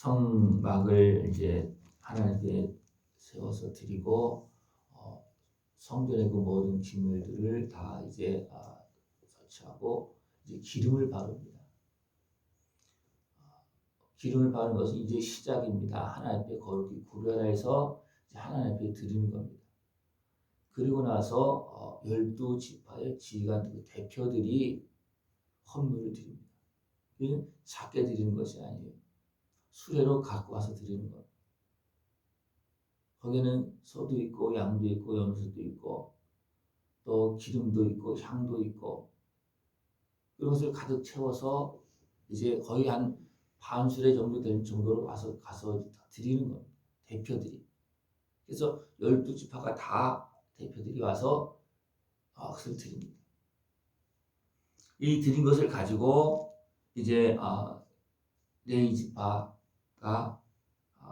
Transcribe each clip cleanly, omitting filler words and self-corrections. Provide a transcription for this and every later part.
성막을 이제 하나님께 세워서 드리고 성전의 그 모든 기물들을 다 이제 설치하고 이제 기름을 바릅니다. 기름을 바르는 것은 이제 시작입니다. 하나님 앞에 거룩히 구별해서 하나님 앞에 드리는 겁니다. 그리고 나서 12지파의 지휘관 그 대표들이 헌물을 드립니다. 이건 작게 드리는 것이 아니에요. 수레로 갖고 와서 드리는 것. 거기는 소도 있고 양도 있고 염소도 있고 또 기름도 있고 향도 있고 그것을 가득 채워서 이제 거의 한 반수레 정도 될 정도로 가서 드리는 겁니다. 대표들이. 그래서 12지파가 다 대표들이 와서 그것을 드립니다. 이 드린 것을 가지고 이제 레위 지파가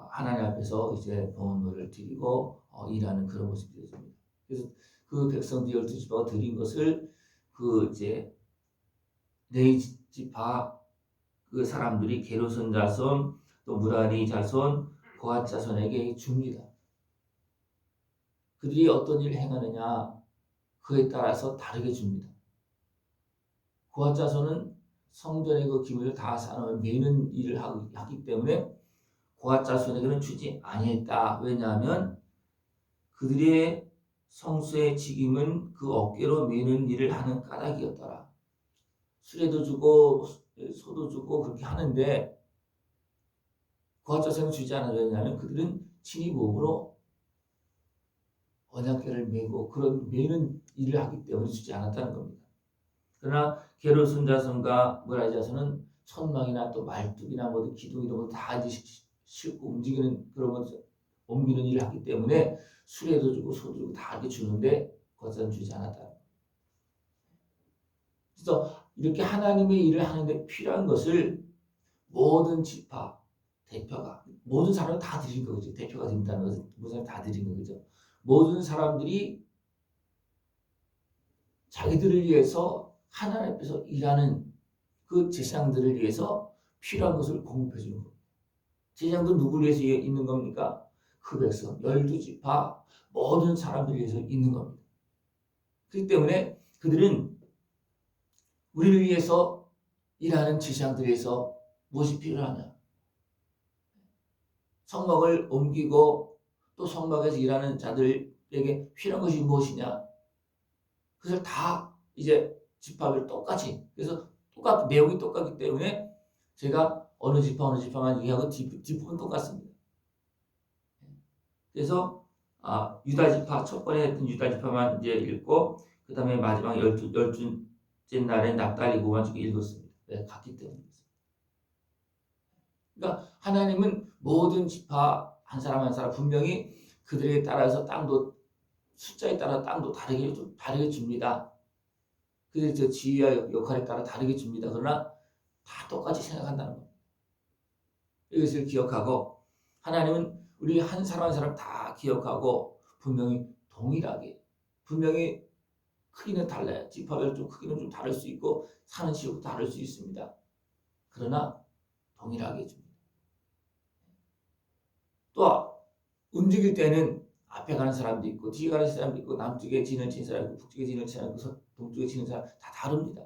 하나님 앞에서 이제 봉헌물을 드리고 일하는 그런 모습이 되어집니다. 그래서 그 백성들 12지파가 드린 것을 그 이제 레위 지파 그 사람들이 게르손 자손 또 무라리 자손 고핫 자손에게 줍니다. 그들이 어떤 일을 행하느냐 그에 따라서 다르게 줍니다. 고핫 자손은 성전의 그 기물을 다 쌓아놓으면 매는 일을 하기 때문에 고핫 자손에게는 주지 아니했다. 왜냐하면 그들의 성소의 직임은 그 어깨로 매는 일을 하는 까닭이었더라. 수레도 주고 소도 주고 그렇게 하는데 고핫 자손은 주지 않아요. 왜냐하면 그들은 친히 몸으로 언약궤를 메고 그런 매는 일을 하기 때문에 주지 않았다는 겁니다. 그러나 게르손 자손과 무라리 자손은 천막이나 또 말뚝이나 모든 기둥 이런 걸 다 이제 싣고 움직이는 그런 것을 옮기는 일을 하기 때문에 수레도 주고 소도 주고 다 이렇게 주는데 그것은 주지 않았다. 그래서 이렇게 하나님의 일을 하는데 필요한 것을 모든 지파 대표가 모든 사람을 다 드린 거죠. 대표가 된다는 것은 모든 사람 다 드린 거죠. 모든 사람들이 자기들을 위해서 하나님 앞에서 일하는 그 제사장들을 위해서 필요한 것을 공급해 주는 겁니다. 제사장들은 누구를 위해서 있는 겁니까? 그 백성, 12지파 모든 사람들을 위해서 있는 겁니다. 그렇기 때문에 그들은 우리를 위해서 일하는 제사장들을 위해서 무엇이 필요하냐? 성막을 옮기고 또 성막에서 일하는 자들에게 필요한 것이 무엇이냐? 그것을 다 이제 지파별 똑같이 그래서 내용이 똑같기 때문에 제가 어느 지파만 얘기하고 뒷부분 똑같습니다. 그래서 유다 지파 첫 번에 했던 유다 지파만 이제 읽고 그 다음에 마지막 12째 날에 납달리 고만 읽었습니다. 네, 같기 때문에. 그러니까 하나님은 모든 지파 한 사람 한 사람 분명히 그들에게 따라서 땅도 숫자에 따라 땅도 다르게 줍니다. 그래서 지위와 역할에 따라 다르게 줍니다. 그러나 다 똑같이 생각한다는 겁니다. 이것을 기억하고 하나님은 우리 한 사람 한 사람 다 기억하고 분명히 동일하게 분명히 크기는 달라요. 지파별 좀 크기는 좀 다를 수 있고 사는 지역도 다를 수 있습니다. 그러나 동일하게 줍니다. 또 움직일 때는 앞에 가는 사람도 있고 뒤에 가는 사람도 있고 남쪽에 지는 사람 있고 북쪽에 지는 사람 있고 동쪽에 지는 사람 다 다릅니다.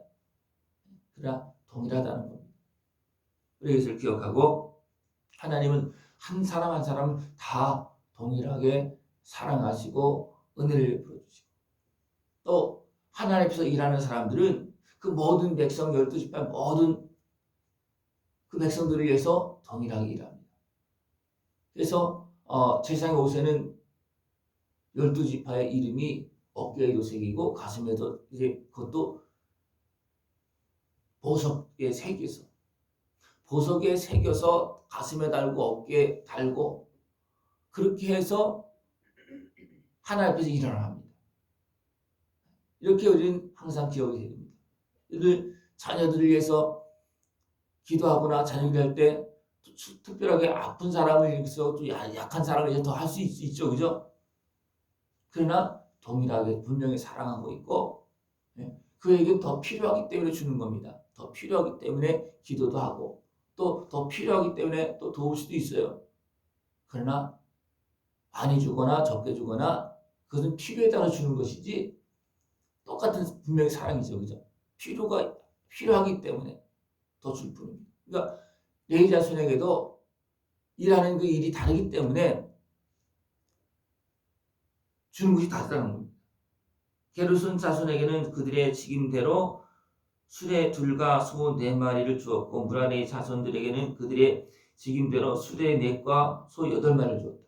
그러나 동일하다는 겁니다. 이것을 기억하고 하나님은 한 사람 한 사람 다 동일하게 사랑하시고 은혜를 베풀어 주시고 또 하나님 앞에서 일하는 사람들은 그 모든 백성 12지파 모든 그 백성들을 위해서 동일하게 일합니다. 그래서 제사장의 옷에는 12지파의 이름이 어깨에도 새기고 가슴에도 이제 그것도 보석에 새겨서 가슴에 달고 어깨에 달고 그렇게 해서 하나님 앞에서 일을 합니다. 이렇게 우리는 항상 기억이 됩니다. 이들 자녀들을 위해서 기도하거나 자녀들 할 때 특별하게 아픈 사람을 위해서 또 약한 사람을 위해서 더 할 수 있죠, 그죠? 그러나 동일하게 분명히 사랑하고 있고 그에게 더 필요하기 때문에 주는 겁니다. 더 필요하기 때문에 기도도 하고 또 더 필요하기 때문에 또 도울 수도 있어요. 그러나 많이 주거나 적게 주거나 그것은 필요에 따라 주는 것이지 똑같은 분명히 사랑이죠. 그죠? 필요하기 때문에 더 줄 뿐입니다. 그러니까 레위 자손에게도 일하는 그 일이 다르기 때문에 주는 것이 다르다는 겁니다. 게르손 자손에게는 그들의 직임대로 수레 둘과 소 4마리를 주었고 무라리 자손들에게는 그들의 직임대로 수레 4과 소 8마리를 주었다.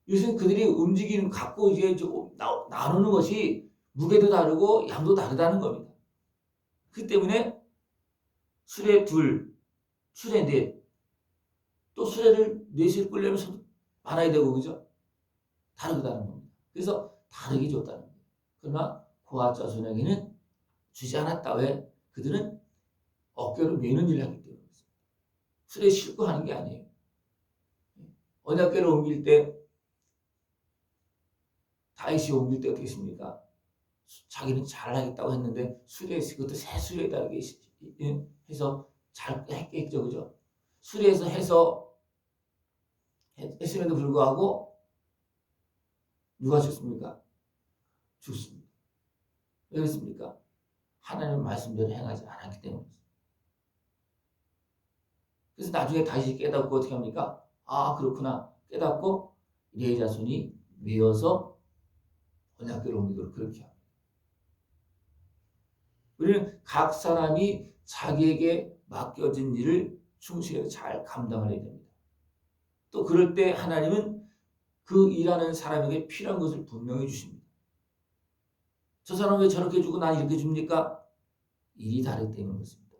이것은 그들이 움직이는 갖고 이제 나누는 것이 무게도 다르고 양도 다르다는 겁니다. 그 때문에 수레 2, 수레 4, 또 수레를 4실 끌려면 많아야 되고 그죠? 다르다는 겁니다. 그래서 다르게 줬다는 겁니다. 그러나 고앗 자손에게는 주지 않았다. 왜? 그들은 어깨로 메는 일을 하기 때문에 수레에 싣고 하는 게 아니에요. 언약궤를 옮길 때 다윗이 옮길 때 어떻게 했습니까? 자기는 잘하겠다고 했는데 수레에서 그것도 새 수레에 다르게 해서 잘 했겠죠. 그죠? 수레에서 해서 했음에도 불구하고 누가 죽습니까? 죽습니다. 왜 그렇습니까? 하나님의 말씀대로 행하지 않았기 때문이죠. 그래서 나중에 다시 깨닫고 어떻게 합니까? 아 그렇구나 깨닫고 레위 자손이 메어서 언약궤를 옮기도록 그렇게 합니다. 우리는 각 사람이 자기에게 맡겨진 일을 충실하게 잘 감당을 해야 됩니다. 또 그럴 때 하나님은 그 일하는 사람에게 필요한 것을 분명히 주십니다. 저 사람 왜 저렇게 주고 난 이렇게 줍니까? 일이 다르기 때문인 것입니다.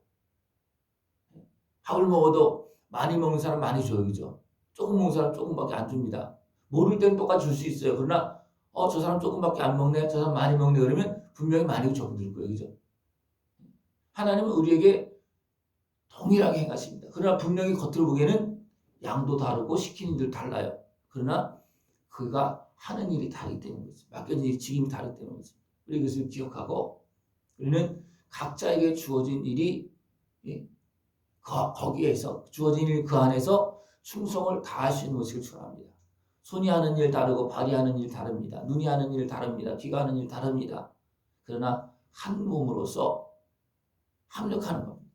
밥을 먹어도 많이 먹는 사람 많이 줘요. 그죠? 조금 먹는 사람 조금밖에 안 줍니다. 모를 때는 똑같이 줄 수 있어요. 그러나 저 사람 조금밖에 안 먹네, 저 사람 많이 먹네 그러면 분명히 많이 적어줄 거예요. 그죠? 하나님은 우리에게 동일하게 행하십니다. 그러나 분명히 겉으로 보기에는 양도 다르고 시키는 일도 달라요. 그러나 그가 하는 일이 다르기 때문이죠. 맡겨진 일이 직임이 다르기 때문이죠. 우리 그것을 기억하고 우리는 각자에게 주어진 일이 거기에서 주어진 일 그 안에서 충성을 다할 수 있는 것을 축원합니다. 손이 하는 일 다르고 발이 하는 일 다릅니다. 눈이 하는 일 다릅니다. 귀가 하는 일 다릅니다. 그러나 한 몸으로서 합력하는 겁니다.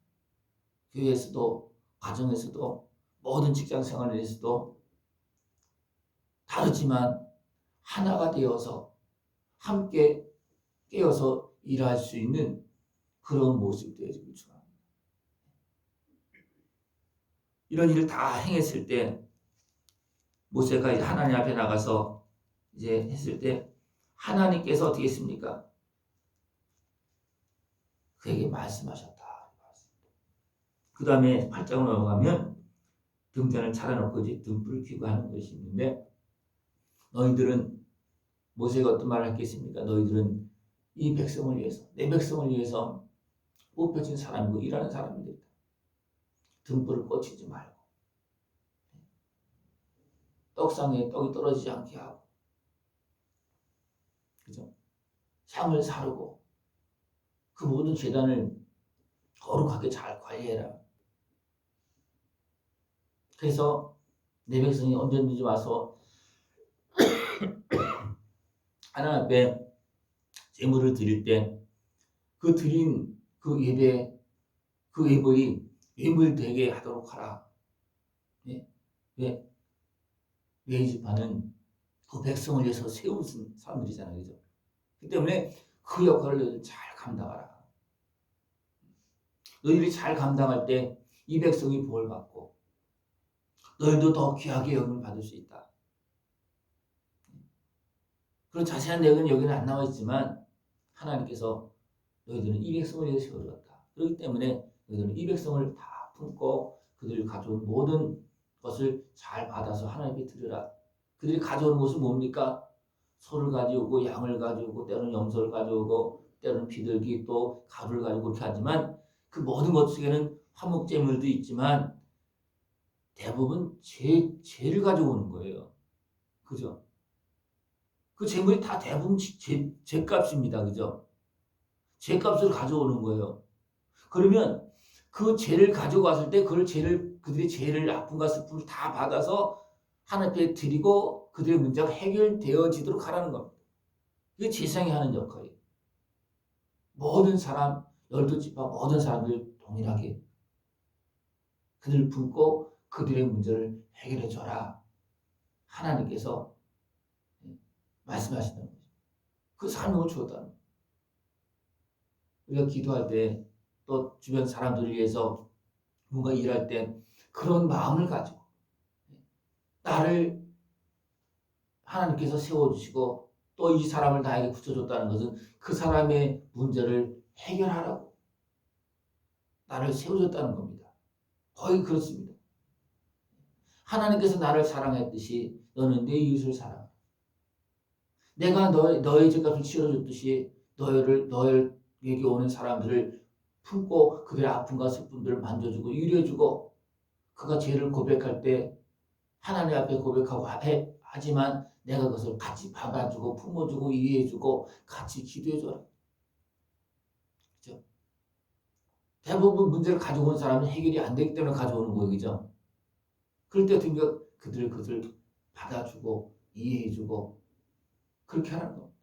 교회에서도 가정에서도 모든 직장 생활에서도 다르지만 하나가 되어서 함께 깨어서 일할 수 있는 그런 모습이 되어지길 축원합니다. 이런 일을 다 행했을 때 모세가 이제 하나님 앞에 나가서 이제 했을 때 하나님께서 어떻게 했습니까? 그에게 말씀하셨다. 그 다음에 8장으로 넘어가면 등잔을 차려놓고 이제 등불을 켜고 하는 것이 있는데 너희들은 모세가 어떤 말을 했겠습니까? 너희들은 이 백성을 위해서 내 백성을 위해서 뽑혀진 사람이고 일하는 사람들이다. 등불을 꽂히지 말고 떡상에 떡이 떨어지지 않게 하고 그죠? 향을 사르고 그 모든 제단을 거룩하게 잘 관리해라. 그래서 내 백성이 언제든지 와서 하나님 앞에 제물을 드릴 때 그 드린 그 예배 그 예물이 예물되게 하도록 하라. 네? 왜? 레위 지파는 그 백성을 위해서 세운 사람들이잖아요. 그죠? 그 때문에 그 역할을 너희들 잘 감당하라. 너희들이 잘 감당할 때 이 백성이 복을 받고 너희도 더 귀하게 여김을 받을 수 있다. 그런 자세한 내용은 여기는 안 나와 있지만 하나님께서 너희들은 이 백성을 위해서 세워졌다. 그렇기 때문에 너희들은 이 백성을 다 품고 그들이 가져온 모든 것을 잘 받아서 하나님께 드리라. 그들이 가져오는 것은 뭡니까? 소를 가져오고 양을 가져오고 때로는 염소를 가져오고 때로는 비둘기 또 가루를 가지고 그렇게 하지만 그 모든 것 속에는 화목제물도 있지만 대부분 죄를 가져오는 거예요. 그죠? 그 재물이 다 대부분 죄값입니다. 그죠? 죄값을 가져오는 거예요. 그러면 그 죄를 가지고 왔을 때 그들의 죄를 아픔과 슬픔을 다 받아서 하나님 앞에 드리고 그들의 문제가 해결되어지도록 하라는 겁니다. 이게 제사장이 하는 역할이에요. 모든 사람, 12지파 모든 사람들 동일하게 그들을 품고 그들의 문제를 해결해 줘라. 하나님께서 말씀하신다는 거죠. 그 사명을 주었다는 거예요. 우리가 기도할 때 또 주변 사람들을 위해서 뭔가 일할 때 그런 마음을 가지고 나를 하나님께서 세워주시고 또 이 사람을 나에게 붙여줬다는 것은 그 사람의 문제를 해결하라고 나를 세워줬다는 겁니다. 거의 그렇습니다. 하나님께서 나를 사랑했듯이 너는 내 이웃을 사랑하라. 내가 너의 죄값을 치러줬듯이 너에게 오는 사람들을 품고 그들의 아픔과 슬픔들을 만져주고 위로해주고 그가 죄를 고백할 때 하나님 앞에 고백하고 하지만 내가 그것을 같이 받아주고 품어주고 이해해주고 같이 기도해줘라. 그렇죠? 대부분 문제를 가지고 온 사람은 해결이 안 되기 때문에 가져오는 거예요. 그죠? 그럴 때 그들 받아주고 이해해주고 그렇게 하라는 겁니다.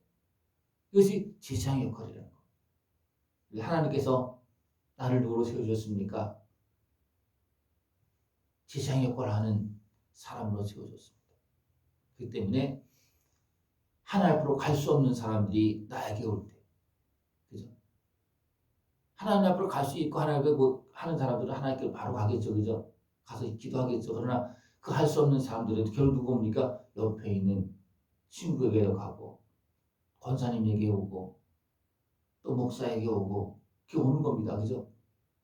이것이 제사장의 역할이라는 거예요. 하나님께서 나를 누구로 세워주셨습니까? 제사장 역할을 하는 사람으로 세워줬습니다. 그렇기 때문에 하나님 앞으로 갈 수 없는 사람들이 나에게 올 때, 그죠? 하나님 앞으로 갈 수 있고 하나님 앞에 하는 사람들은 하나님께 바로 가겠죠, 그죠? 가서 기도하겠죠. 그러나 그 할 수 없는 사람들은 결국 뭡니까? 옆에 있는 친구에게도 가고, 권사님에게 오고, 또 목사에게 오고, 그렇게 오는 겁니다, 그죠?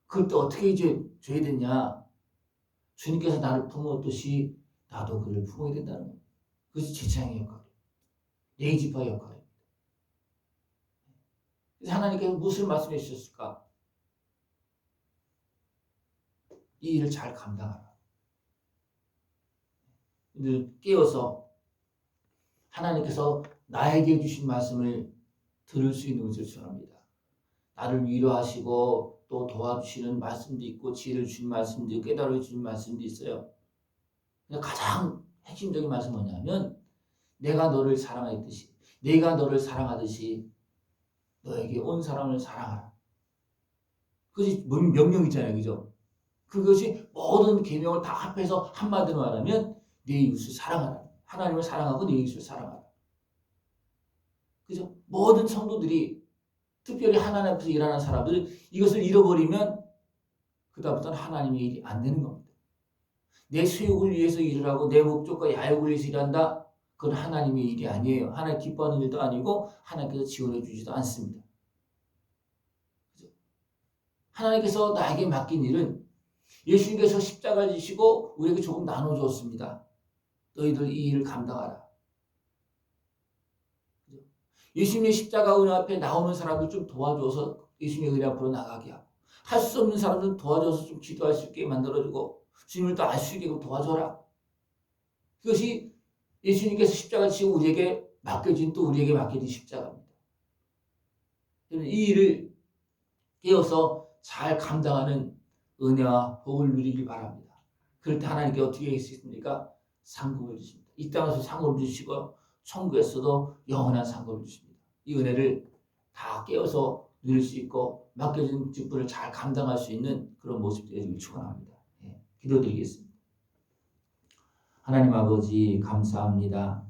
그럴 때 어떻게 이제 줘야 되냐? 주님께서 나를 품었듯이 나도 그를 품어야 된다는 거예요. 그것이 제사장의 역할이에요. 레위지파의 역할입니다. 그래서 하나님께서 무엇을 말씀해 주셨을까? 이 일을 잘 감당하라. 늘 깨어서 하나님께서 나에게 주신 말씀을 들을 수 있는 것을 원합니다. 나를 위로하시고 또 도와주시는 말씀도 있고 지혜를 주신 말씀도 있고 깨달아 주신 말씀도 있어요. 가장 핵심적인 말씀은 뭐냐면 내가 너를 사랑했듯이 내가 너를 사랑하듯이 너에게 온 사람을 사랑하라. 그것이 명령이잖아요. 그죠? 그것이 모든 계명을 다 합해서 한마디로 말하면 내 이웃을 사랑하라. 하나님을 사랑하고 내 이웃을 사랑하라. 그죠? 모든 성도들이 특별히 하나님 앞에서 일하는 사람들은 이것을 잃어버리면 그다음부터는 하나님의 일이 안 되는 겁니다. 내 수욕을 위해서 일을 하고 내 목적과 야욕을 위해서 일한다? 그건 하나님의 일이 아니에요. 하나님 기뻐하는 일도 아니고 하나님께서 지원해 주지도 않습니다. 그죠? 하나님께서 나에게 맡긴 일은 예수님께서 십자가를 지시고 우리에게 조금 나눠주었습니다. 너희들 이 일을 감당하라. 그죠? 예수님의 십자가 은혜 앞에 나오는 사람들 좀 도와줘서 예수님의 은혜 앞으로 나가게 하고 할 수 없는 사람들 도와줘서 좀 기도할 수 있게 만들어주고 주님을 또 알 수 있게 도와줘라. 그것이 예수님께서 십자가 지고 우리에게 맡겨진 또 우리에게 맡겨진 십자가입니다. 이 일을 깨어서 잘 감당하는 은혜와 복을 누리길 바랍니다. 그럴 때 하나님께 어떻게 하시겠습니까? 상급을 주십니다. 이 땅에서 상급을 주시고 천국에서도 영원한 상급을 주십니다. 이 은혜를 다 깨어서 누릴 수 있고 맡겨진 직분을 잘 감당할 수 있는 그런 모습이 되기를 축원합니다. 기도드리겠습니다. 하나님 아버지 감사합니다.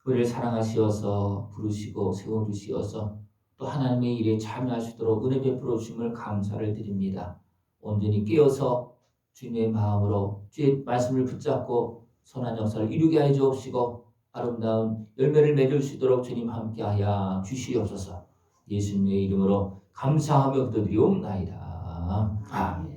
우리를 사랑하시어서 부르시고 세워주시어서 또 하나님의 일에 참여할 수 있도록 은혜 베풀어 주심을 감사를 드립니다. 온전히 깨어서 주님의 마음으로 주의 말씀을 붙잡고 선한 역사를 이루게 하여 주옵시고 아름다운 열매를 맺을 수 있도록 주님 함께하여 주시옵소서. 예수님의 이름으로 감사하며 기도드리옵나이다. 아멘.